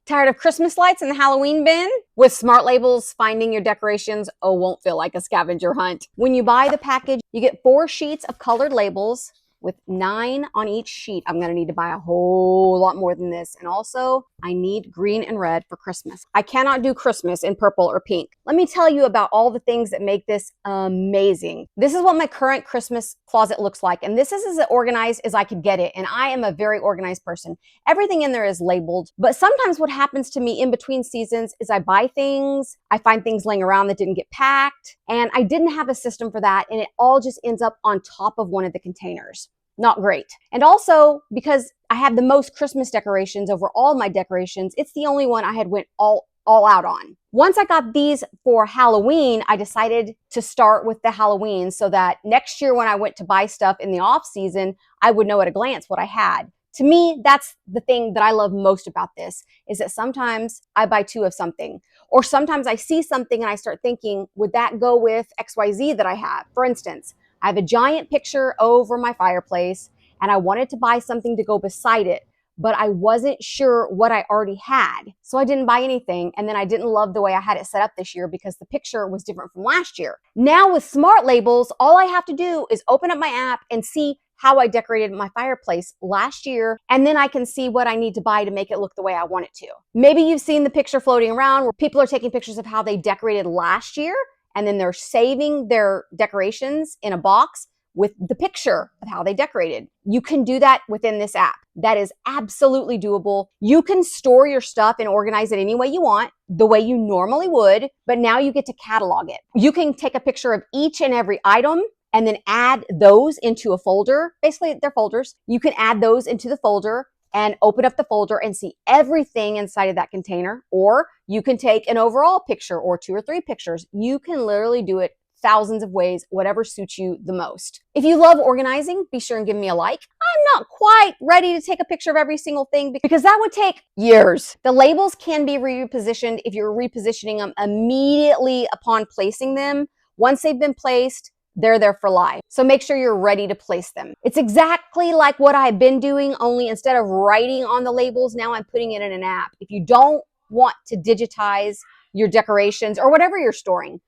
Tired of Christmas lights in the Halloween bin? With smart labels, finding your decorations, won't feel like a scavenger hunt. When you buy the package, you get 4 sheets of colored labels with 9 on each sheet. I'm gonna need to buy a whole lot more than this. And also, I need green and red for Christmas. I cannot do Christmas in purple or pink. Let me tell you about all the things that make this amazing. This is what my current Christmas closet looks like. And this is as organized as I could get it. And I am a very organized person. Everything in there is labeled. But sometimes what happens to me in between seasons is I buy things, I find things laying around that didn't get packed, and I didn't have a system for that. And it all just ends up on top of one of the containers. Not great. And also, because I have the most Christmas decorations over all my decorations, it's the only one I had went all out on. Once I got these for Halloween, I decided to start with the Halloween so that next year when I went to buy stuff in the off season, I would know at a glance what I had. To me, that's the thing that I love most about this, is that sometimes I buy 2 of something, or sometimes I see something and I start thinking, would that go with XYZ that I have? For instance, I have a giant picture over my fireplace and I wanted to buy something to go beside it, but I wasn't sure what I already had. So I didn't buy anything. And then I didn't love the way I had it set up this year because the picture was different from last year. Now with smart labels, all I have to do is open up my app and see how I decorated my fireplace last year, and then I can see what I need to buy to make it look the way I want it to. Maybe you've seen the picture floating around where people are taking pictures of how they decorated last year, and then they're saving their decorations in a box with the picture of how they decorated. You can do that within this app. That is absolutely doable. You can store your stuff and organize it any way you want, the way you normally would, but now you get to catalog it. You can take a picture of each and every item and then add those into a folder. Basically, they're folders. You can add those into the folder and open up the folder and see everything inside of that container. Or you can take an overall picture or 2 or 3 pictures. You can literally do it thousands of ways, whatever suits you the most. If you love organizing, be sure and give me a like. I'm not quite ready to take a picture of every single thing because that would take years. The labels can be repositioned if you're repositioning them immediately upon placing them. Once they've been placed, they're there for life. So make sure you're ready to place them. It's exactly like what I've been doing, only instead of writing on the labels, now I'm putting it in an app. If you don't want to digitize your decorations or whatever you're storing,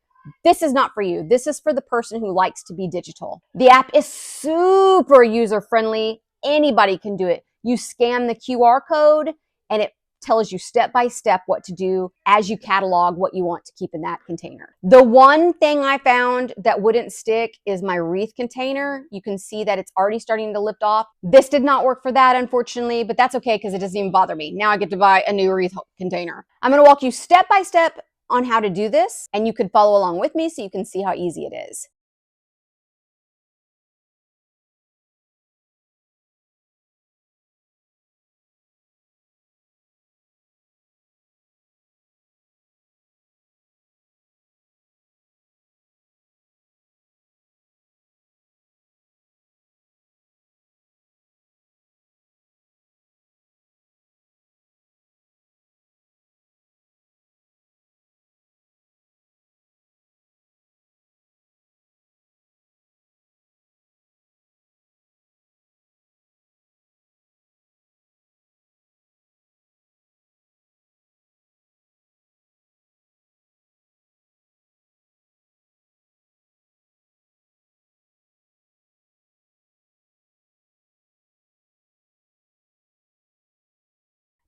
this is not for you. This is for the person who likes to be digital. The app is super user-friendly. Anybody can do it. You scan the QR code and it tells you step by step what to do as you catalog what you want to keep in that container. The one thing I found that wouldn't stick is my wreath container. You can see that it's already starting to lift off. This did not work for that, unfortunately, but that's okay because it doesn't even bother me. Now I get to buy a new wreath container. I'm going to walk you step by step on how to do this, and you could follow along with me so you can see how easy it is.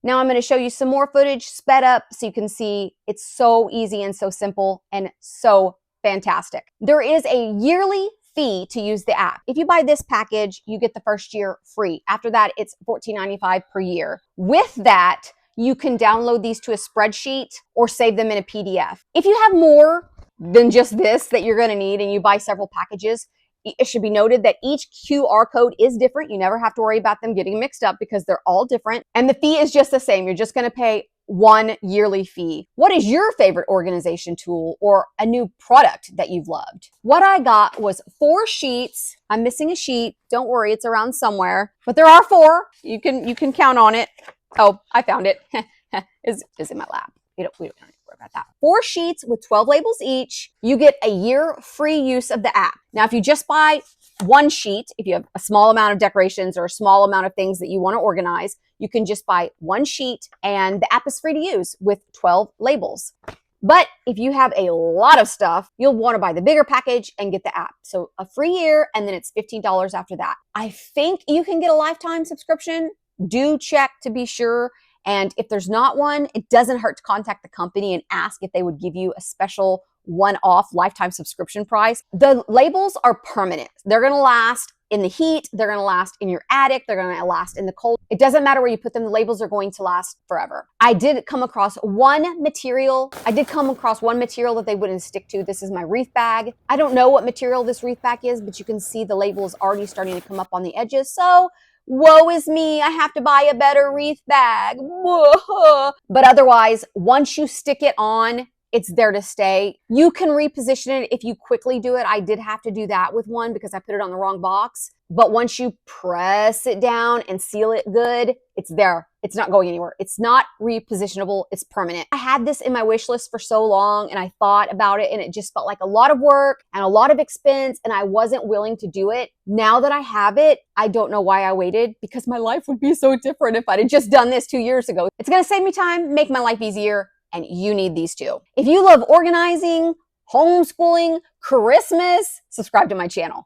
Now I'm going to show you some more footage sped up so you can see it's so easy and so simple and so fantastic. There is a yearly fee to use the app. If you buy this package, you get the first year free. After that, it's $14.95 per year. With that, you can download these to a spreadsheet or save them in a PDF. If you have more than just this that you're going to need and you buy several packages, it should be noted that each QR code is different. You never have to worry about them getting mixed up because they're all different. And the fee is just the same. You're just going to pay one yearly fee. What is your favorite organization tool or a new product that you've loved? What I got was 4 sheets. I'm missing a sheet. Don't worry, it's around somewhere. But there are 4. You can count on it. Oh, I found it. It's in my lap. We don't have to worry about that. 4 sheets with 12 labels each. You get a year free use of the app. Now, if you just buy one sheet. If you have a small amount of decorations or a small amount of things that you want to organize, you can just buy one sheet, and the app is free to use with 12 labels. But if you have a lot of stuff, you'll want to buy the bigger package and get the app. So a free year, and then it's $15 after that. I think you can get a lifetime subscription. Do check to be sure. And if there's not one, it doesn't hurt to contact the company and ask if they would give you a special one-off lifetime subscription price. The labels are permanent. They're going to last in the heat. They're going to last in your attic. They're going to last in the cold. It doesn't matter where you put them. The labels are going to last forever. I did come across one material that they wouldn't stick to. This is my wreath bag. I don't know what material this wreath bag is, but you can see the labels already starting to come up on the edges. So woe is me, I have to buy a better wreath bag. But otherwise, once you stick it on, it's there to stay. You can reposition it if you quickly do it. I did have to do that with one because I put it on the wrong box. But once you press it down and seal it good, it's there. It's not going anywhere. It's not repositionable. It's permanent. I had this in my wish list for so long, and I thought about it, and it just felt like a lot of work and a lot of expense, and I wasn't willing to do it. Now that I have it, I don't know why I waited, because my life would be so different if I'd have just done this 2 years ago. It's going to save me time, make my life easier, and you need these too. If you love organizing, homeschooling, Christmas, subscribe to my channel.